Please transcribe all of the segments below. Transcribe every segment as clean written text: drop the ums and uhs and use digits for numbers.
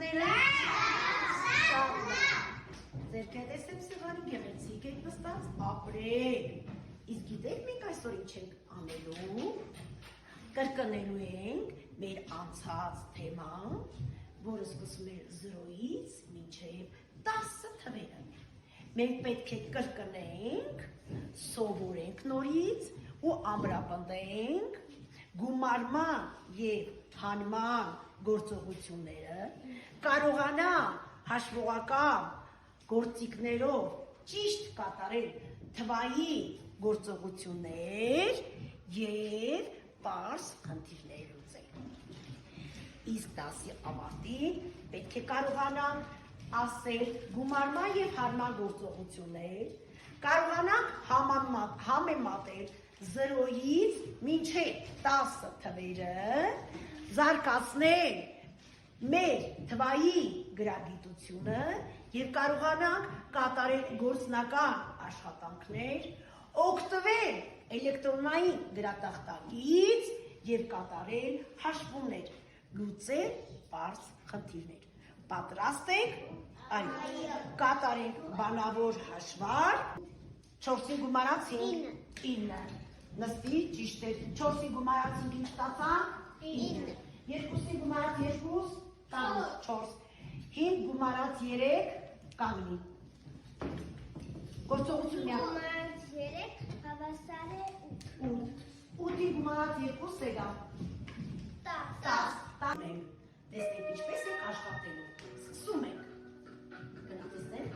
ուսումները։ Ձերքեր տեսեմ սեղանի գեղեցիկ եք նստած, ապրեք։ Իսկ գիտեք մենք այսօր ինչ ենք անելու։ Կրկնելու ենք մեր անցած թեման, որը սկսում է 0-ից մինչև 10 թվերը։ Մենք պետք է կրկնենք, սովորենք նորից ու ամրապնդենք գումարման և հանման գործողությունները, կարողանանք հաշվողական գործիքներով ճիշտ կատարել թվային գործողություններ և պարզ խնդիրներ լուծել։ Իսկ դասի ավարտին պետք է կարողանանք ասել գումարման և հանման գործողություններ, կարողանանք համեմատել 0-ից մինչև 10 թվերը, զարգացնել մեր թվային գրագիտությունը և կարողանանք կատարել գործնական աշխատանքներ, օգտվել էլեկտրոնային գրատախտակից և կատարել հաշվումներ, լուծել պարզ խնդիրներ։ Պատրաստ եք? Այո։ Կատարենք բանավոր հաշվարկ։ 4-ին գումարած 9։ Նստի, ճիշտ է։ 4-ին գումարած 5 ստացա 9։ 2-ին գումարած 2 4։ 5 գումարած 3 կանգնի։ Գործողություն միակ։ Գումարած 3 հավասար է 8։ 8-ին գումարած 2 սեգա 10։ Տեսնենք ինչպես եք աշխատելու։ Սկսում ենք։ Գնացնենք։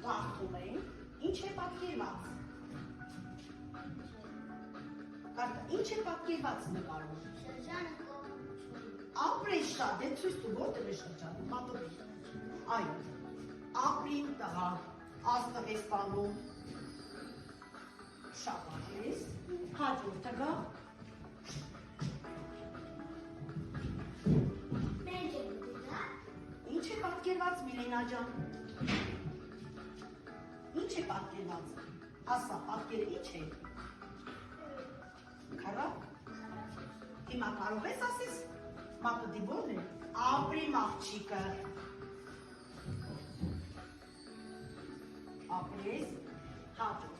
Կարդում ենք։ Ինչ է պատկերված։ Ինչ է պատկերված նկարում։ Շրջանը կողմություն։ Ապրես շատ, դե ցույց տու, որտեղ է շրջանը, մատորի։ Այո, ապրին տղա, աստղ է սպանում։ Շատ ապրես, հաջորդը գա։ Ինչ է պատկերված Միլենա ջան։ Ինչ է պատկերված։ Ասա, պատկերը ինչ է։ Քարակ։ Հիմա կարող ես ասես, մատուտի որն է։ Ապրիմ աղջիկը։ Ապրես, հաջորդ։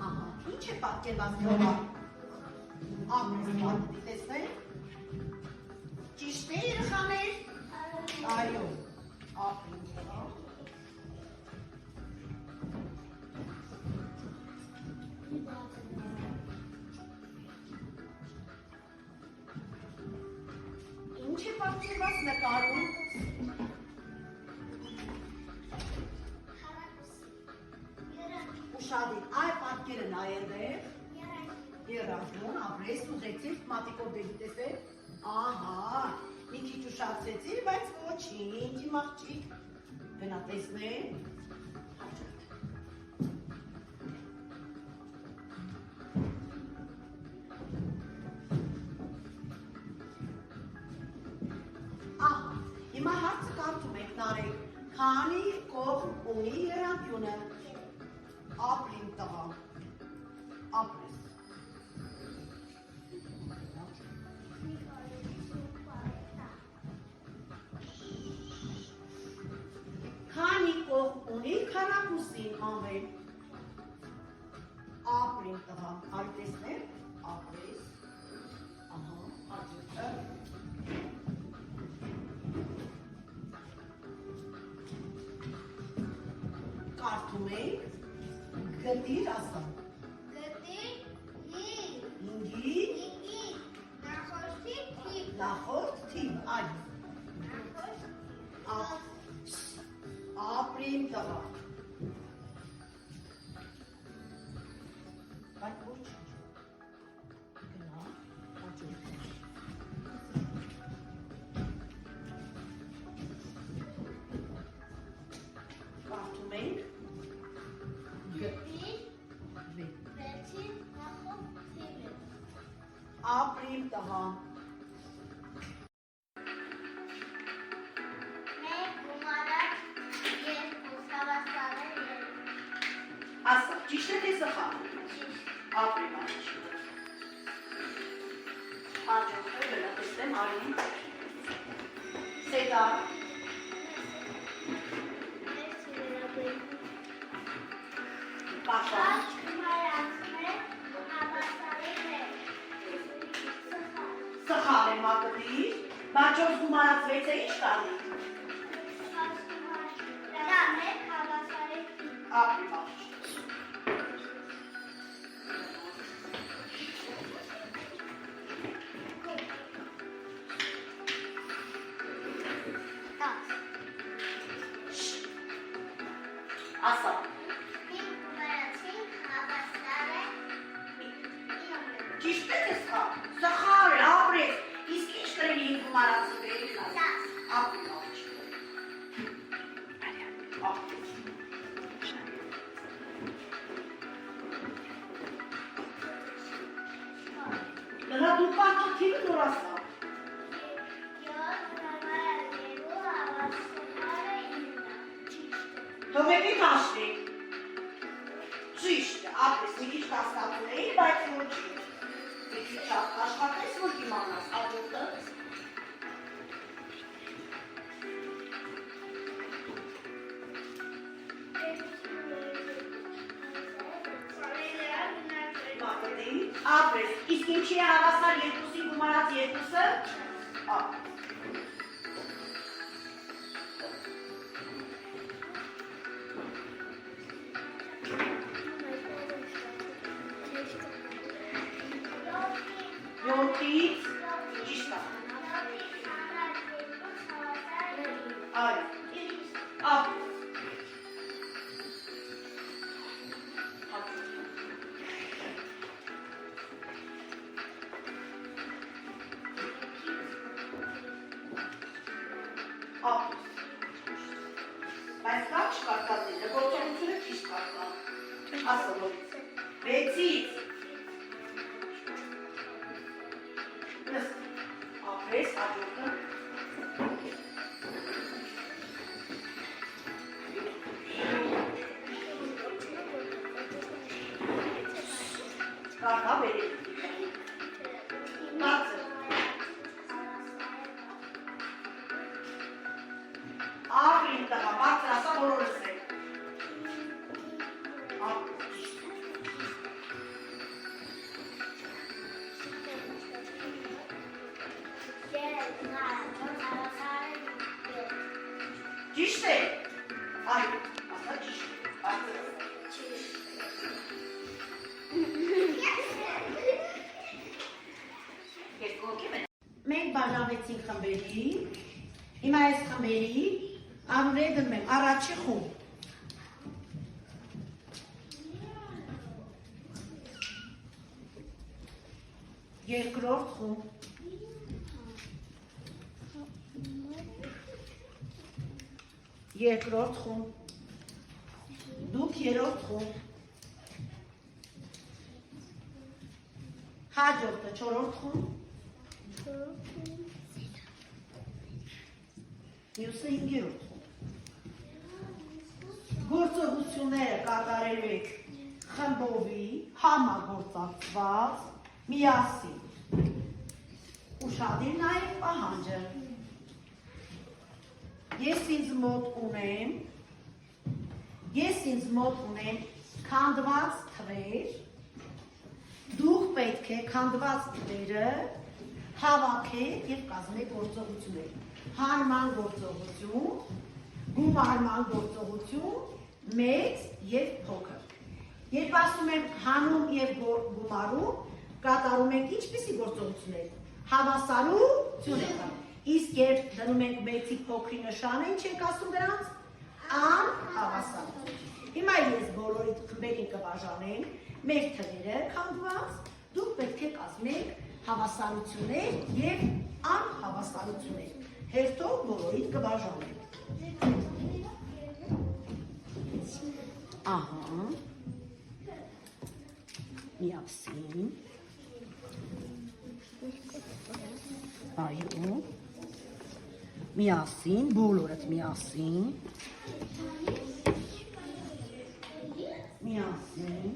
Ահա, ինչ է պատկերված նորմա։ Ապրես, մատուտի տեսնենք։ Ճիշտ է երեխաներ։ Այո, ապրիմ տղա։ Ինչ է պատկերված նկարում։ Ուշադիր, այ պատկերը նայել է։ Երաժուն, ապրես, ուզեցիր, մատիկով դեպի տեսել։ Ահա, մի քիչ ուշացեցիր, բայց ոչինչ, իմ աղջիկ։ Գնա տեսնենք։ Ահա, հիմա հարցը կարդում եք նարեկ, քանի կողմ ունի եռանկյունը։ Ապրիմ տղա, ապրես։ Քանի կողմ ունի քառակուսին անվեր։ Ապրիմ տղա, այլ տեսնեմ, ապրես։ Ահա, հաջորդը։ Կարդում ենք, գտիր ասա։ Գտիր 5-ի նախորդ թիվ, այլ։ Ապրիմ տղա։ Բայց ոչ գնա, հաջորդ։ Կարդում ենք Գտիր 6-ի նախորդ թիվը։ ապրիմ տղա։ Մենք գումարած 2 հավասար Արի։ Սետա։ Պաշա։ Սխալ եմ ակտիր, բաչոս գումարացվեց է ինչ կանի։ Ապի բաչ։ Ասա։ Ճիշտ է սխալ, սխալ է, ապրես, իսկ ինչ տրելի ինք գումարացվել է։ Ապի բաչ։ Դրա դու պարտով թիվը նոր ասա։ Դու մեկի կաշվի։ Ճիշտ է, ապրես, մի քիչ կասկածում էի, բայց ոչ չի։ Մի քիչ աշխատես, որ իմանաս, հաջորդը։ Ապրես, իսկ ինչի է հավասար երկուսի գումարած երկուսը։ Յոթից, ճիշտ է։ Արի, ապրես։ Բայց կա չկարտատելը, գործողությունը ճիշտ կարտա։ Ասա որից։ 6-ից։ Ապրես, հաջորդը։ Կարտա բերի։ Բացը։ Աղին տղա, բացր ասա որորս է։ Ճիշտ է։ Այ, ասա ճիշտ, բացր ասա։ Մենք բաժանվեցինք խմբերի, հիմա այս խմբերի անունները դնում եմ առաջի խումբ։ Երկրորդ խումբ։ Երկրորդ խումբ։ Դուք երրորդ խումբ։ Հաջորդը չորրորդ խումբ։ Մյուսը հինգերորդ խումբ։ Գործողությունները կատարելու եք խմբովի համագործակցված միասին։ Ուշադիր նայեք պահանջը։ Ես ինձ մոտ ունեմ քանդված թվեր, դուք պետք է քանդված թվերը հավաքեք և կազմեք գործողություններ։ Հարման գործողություն, գումարման գործողություն, մեծ և փոքր։ Երբ ասում եմ հանում և գումարում, կատարում ենք ինչպիսի գործողություններ։ Հավասարություն եք անում։ Իսկ երբ դնում ենք մեծի փոքրի նշանը, ինչ ենք ասում դրանց։ Անհավասարություն։ Հիմա ես բոլորի խմբերին կբաժանենք, մեր թվերը քանդված, դուք պետք է կազմեք հավասարություններ և անհավասարություններ։ Հերթով բոլորիդ կբաժանենք։ Ահա, միասին, այո, միասին, բոլորդ միասին, միասին,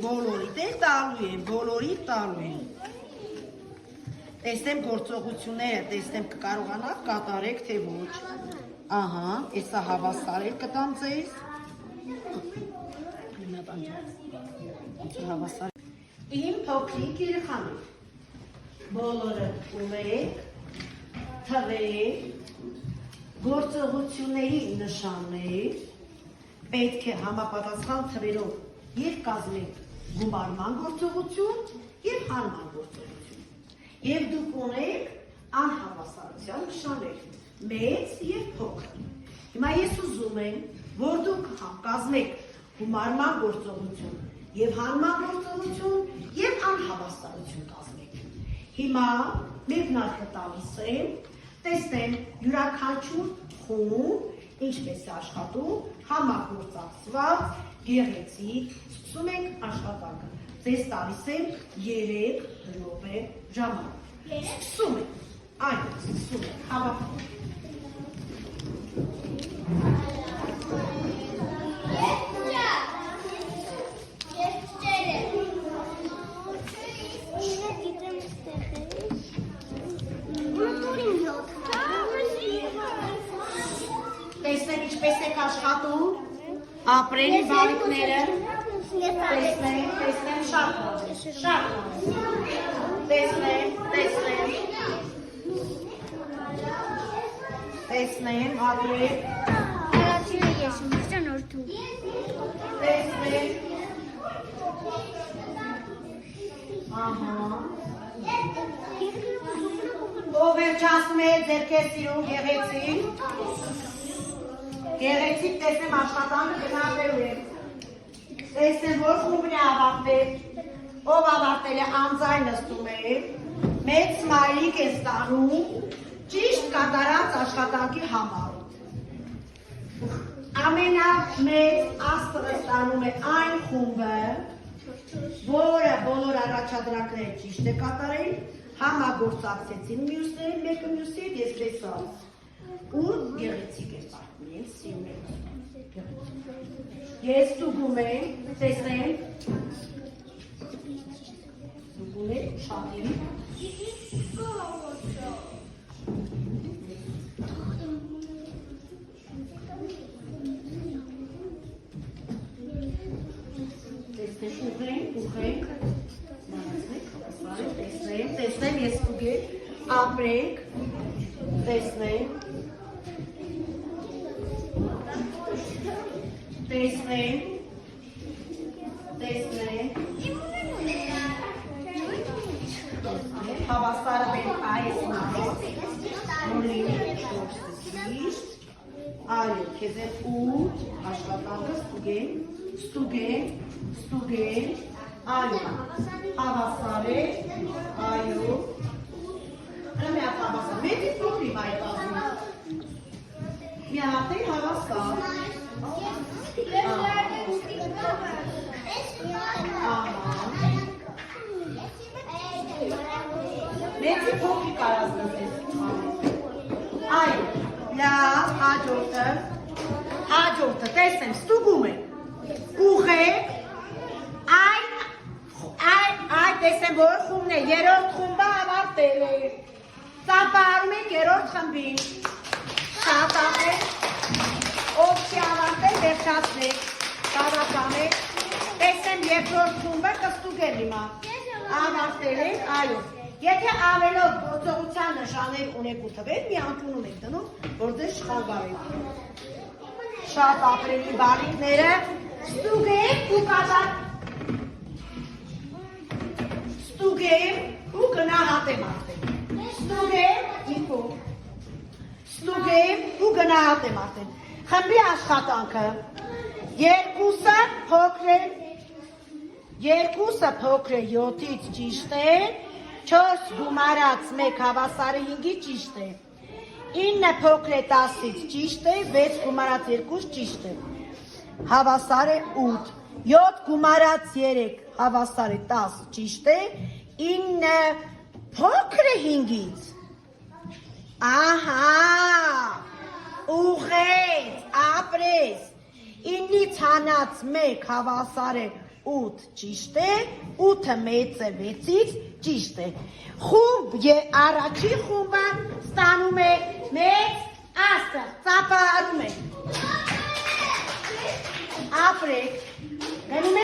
բոլորիդ էլ տալու եմ, բոլորիդ տալու եմ։ Տեսնեմ գործողությունները, տեսնեմ կկարողանաք կատարեք, թե ոչ։ Ահա, էսա հավասար էլ կտամ ձեզ։ Իմ փոքրիկ երեխաներ, բոլորը ունեք, թվեք, գործողությունների նշաններ, պետք է համապատասխան թվերով և կազմեք գումարման գործողություն և հարման գործողություն։ Եվ դուք ունեք անհավասարության նշաններ, մեծ և փոքր։ Հիմա ես ուզում եմ, որ դուք կազմեք գումարման գործողություն և հանման գործողություն և անհավասարություն կազմեք։ Հիմա մեկնարկը տալիս եմ, տեսնեմ յուրաքանչյուր խումբ ինչպես է աշխատում, համագործակցված, գեղեցիկ, սկսում ենք աշխատանքը։ Ձեզ տալիս եմ 3 րոպե ժամանակ։ Սկսում ենք, այո, սկսում ենք, հավաքվում։ Տեսնենք ինչպես եք աշխատում, ապրելի բարիքները, տեսնենք շատ տեսնենք, ապրեք, տեսնենք, ով վերջացնում է ձերքեր սիրուն գեղեցիկ, գեղեցիկ տեսնեմ աշխատանքը գնահատելու է, տեսնեմ որ խումբն է ավարտել, ով ավարտել է անձայն նստում է, մեծ սմայլիկ է ստանում, ճիշտ կատարած աշխատանքի համար։ Ամենամեծ աստղը ստանում է այն խումբը, որը բոլոր առաջադրանքները ճիշտ է կատարել, համագործակցեցին մյուսներին, մեկը մյուսի հետ ես տեսավ, ու գեղեցիկ է պարտում են, սիրում են։ Ես ստուգում եմ, տեսնեմ, ստուգում եմ, շատերի, տեսնեմ, ես ստուգեմ, ապրեք, տեսնեմ, հավասարը բերի այս նարով, նորին շորսիսիշտ, այո, կեզ է 8 աշխատանքը ստուգեմ, այո, հավասար է, այո, մի հատ հավասար, մեծի փոքրի վայտ ազում, մի հատ է հավասար, մեծի փոքրի կարած նսես, այո, լավ, հաջորդը, տեսնեմ, ստուգում է, ուղեք, Այ տեսեմ որ խումբն է, երրորդ խումբը ավարտել է, ծափահարում ենք երրորդ խմբին, շատ ապրեք, ով չի ավարտել, վերջացնեք, բավական է, տեսեմ երկրորդ խումբը կստուգել հիմա, ավարտել է, այո, եթե ավելով գործողության նշաններ ունեք ու թվեր, մի անկյունում եք դնում, որ ձեզ շխալբարեք, շատ ապրելի բարիքները, ստուգեք ու կատար, ստուգեմ ու գնահատեմ արդեն, ստուգեմ ու գնահատեմ արդեն, խմբի աշխատանքը, երկուսը փոքր է 7-ից ճիշտ է, 4 գումարած 1 հավասարը 5-ի ճիշտ է, 9 փոքր է 10-ից ճիշտ է, 6 գումարած 2 ճիշտ է, հավասար է 8, 7 գումարած 3 հավասար է 10 ճիշտ է, 9 փոքր է 5-ից, ահա, ուղեց, ապրես, 9-ից հանած 1 հավասար է 8 ճիշտ է, 8-ը մեծ է 6-ից, ճիշտ է։ Խումբ առաջի խումբը ստանում է մեծ աստղ, ծափահարում է։ Ապրեք, գնում